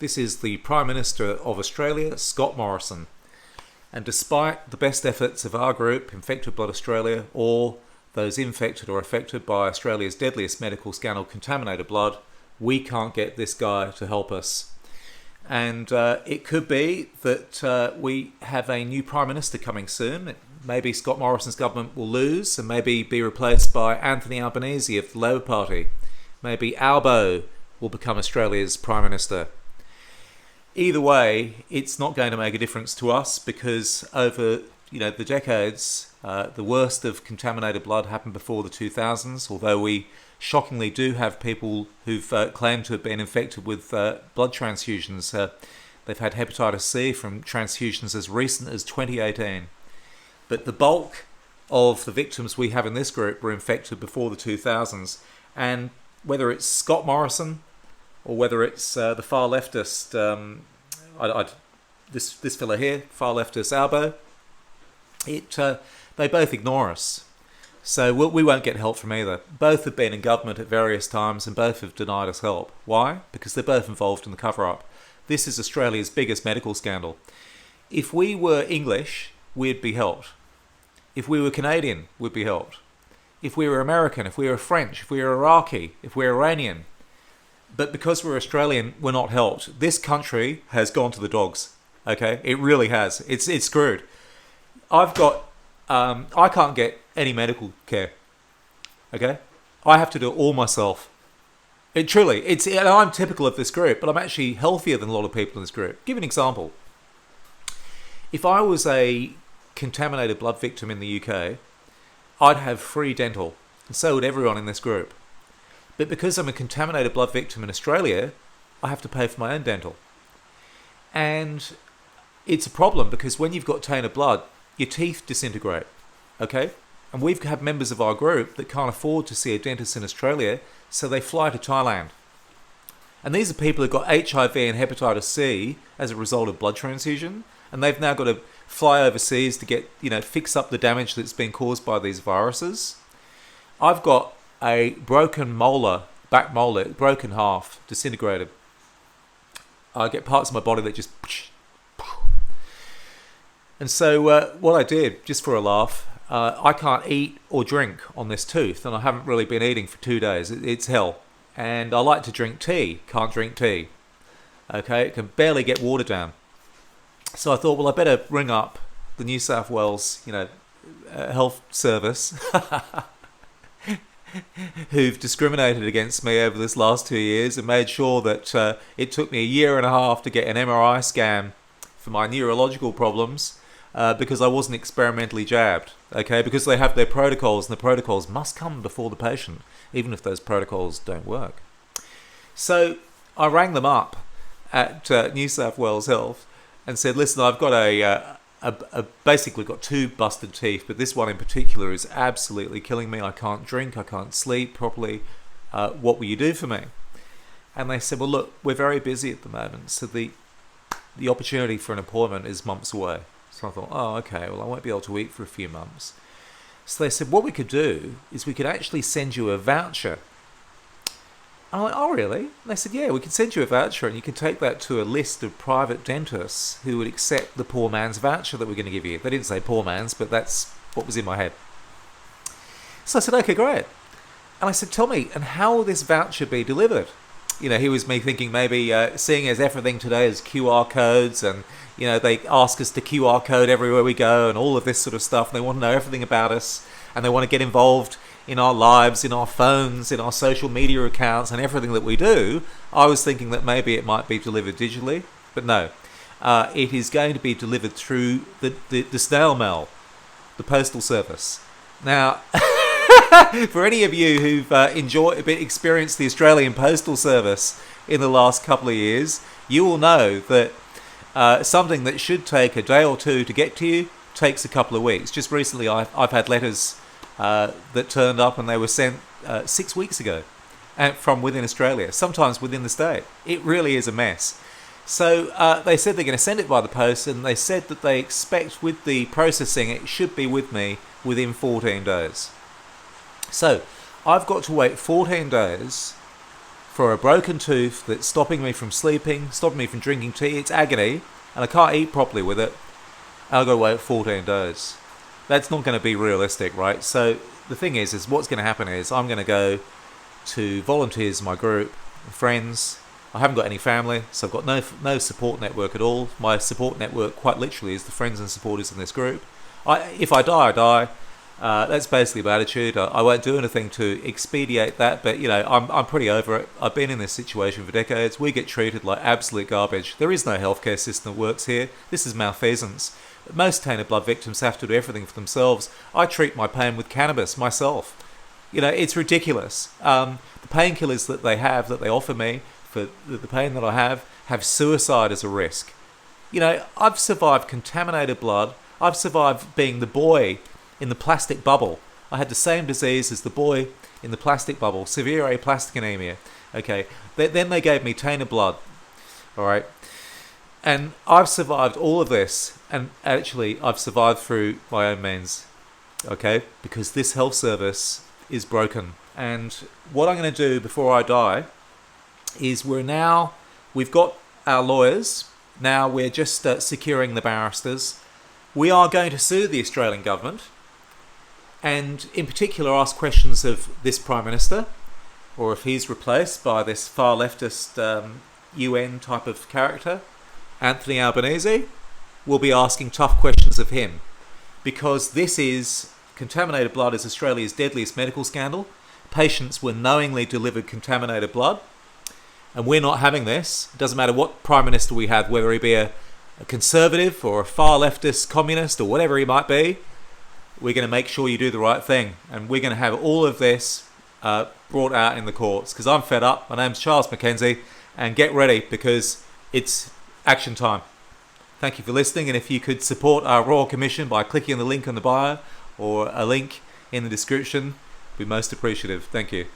This is the Prime Minister of Australia, Scott Morrison. And despite the best efforts of our group, Infected Blood Australia, or those infected or affected by Australia's deadliest medical scandal, Contaminated Blood, we can't get this guy to help us. And it could be that we have a new Prime Minister coming soon. Maybe Scott Morrison's government will lose and maybe be replaced by Anthony Albanese of the Labour Party. Maybe Albo will become Australia's Prime Minister. Either way, it's not going to make a difference to us because over the decades, the worst of contaminated blood happened before the 2000s, although we shockingly do have people who've claimed to have been infected with blood transfusions. They've had hepatitis C from transfusions as recent as 2018. But the bulk of the victims we have in this group were infected before the 2000s. And whether it's Scott Morrison or whether it's the far leftist, this fella here, far leftist Albo, they both ignore us. So we won't get help from either. Both have been in government at various times and both have denied us help. Why? Because they're both involved in the cover-up. This is Australia's biggest medical scandal. If we were English, we'd be helped. If we were Canadian, we'd be helped. If we were American, if we were French, if we were Iraqi, if we were Iranian. But because we're Australian, we're not helped. This country has gone to the dogs. Okay? It really has. It's screwed. I can't get any medical care. Okay? I have to do it all myself. And I'm typical of this group, but I'm actually healthier than a lot of people in this group. Give an example. If I was a contaminated blood victim in the UK, I'd have free dental, and so would everyone in this group. But because I'm a contaminated blood victim in Australia, I have to pay for my own dental. And it's a problem because when you've got tainted blood, your teeth disintegrate, okay? And we've had members of our group that can't afford to see a dentist in Australia, so they fly to Thailand. And these are people who've got HIV and hepatitis C as a result of blood transfusion, and they've now got to fly overseas to get, fix up the damage that's been caused by these viruses. I've got a broken molar, back molar, broken half, disintegrated. I get parts of my body that just... And so what I did, just for a laugh, I can't eat or drink on this tooth, and I haven't really been eating for 2 days. It's hell. And I like to drink tea. Can't drink tea. Okay, it can barely get water down. So I thought, well, I better ring up the New South Wales, health service, who've discriminated against me over this last 2 years and made sure that it took me a year and a half to get an MRI scan for my neurological problems because I wasn't experimentally jabbed. Okay, because they have their protocols, and the protocols must come before the patient, even if those protocols don't work. So I rang them up at New South Wales Health and said, listen, I've got basically got 2 busted teeth, but this one in particular is absolutely killing me. I can't drink, I can't sleep properly. What will you do for me? And they said, well, look, we're very busy at the moment, so the opportunity for an appointment is months away. So I thought, oh, okay, well, I won't be able to eat for a few months. So they said, what we could do is we could actually send you a voucher. I went, oh, really? And they said, yeah, we can send you a voucher and you can take that to a list of private dentists who would accept the poor man's voucher that we're going to give you. They didn't say poor man's, but that's what was in my head. So I said, okay, great. And I said, tell me, and how will this voucher be delivered? Here was me thinking maybe seeing as everything today is QR codes and, they ask us to QR code everywhere we go and all of this sort of stuff. And they want to know everything about us and they want to get involved in our lives, in our phones, in our social media accounts and everything that we do. I was thinking that maybe it might be delivered digitally, but no. It is going to be delivered through the snail mail, the postal service. Now, for any of you who've experienced the Australian Postal Service in the last couple of years, you will know that something that should take a day or two to get to you takes a couple of weeks. Just recently, I've had letters that turned up and they were sent 6 weeks ago from within Australia, sometimes within the state. It really is a mess. So they said they're going to send it by the post, and they said that they expect with the processing it should be with me within 14 days. So I've got to wait 14 days for a broken tooth that's stopping me from sleeping, stopping me from drinking tea. It's agony, and I can't eat properly with it. I'll go wait 14 days. That's not going to be realistic, right? So the thing is what's going to happen is I'm going to go to volunteers in my group, friends. I haven't got any family, so I've got no support network at all. My support network, quite literally, is the friends and supporters in this group. If I die, I die. That's basically my attitude. I won't do anything to expedite that, but I'm pretty over it. I've been in this situation for decades. We get treated like absolute garbage. There is no healthcare system that works here. This is malfeasance. Most tainted blood victims have to do everything for themselves. I treat my pain with cannabis myself. It's ridiculous. The painkillers that they offer me for the pain that I have suicide as a risk. I've survived contaminated blood. I've survived being the boy in the plastic bubble. I had the same disease as the boy in the plastic bubble, severe aplastic anemia. Okay, then they gave me tainted blood. All right, and I've survived all of this, and actually I've survived through my own means. Okay, because this health service is broken. And what I'm going to do before I die is we've got our lawyers. Now we're just securing the barristers. We are going to sue the Australian government, and in particular ask questions of this Prime Minister, or if he's replaced by this far leftist UN type of character, Anthony Albanese. We'll be asking tough questions of him, because contaminated blood is Australia's deadliest medical scandal. Patients were knowingly delivered contaminated blood, and we're not having this. It doesn't matter what Prime Minister we have, whether he be a conservative or a far leftist communist or whatever he might be. We're going to make sure you do the right thing, and we're going to have all of this brought out in the courts, because I'm fed up. My name's Charles Mackenzie, and get ready, because it's action time. Thank you for listening, and if you could support our Royal Commission by clicking on the link on the bio or a link in the description, we'd be most appreciative. Thank you.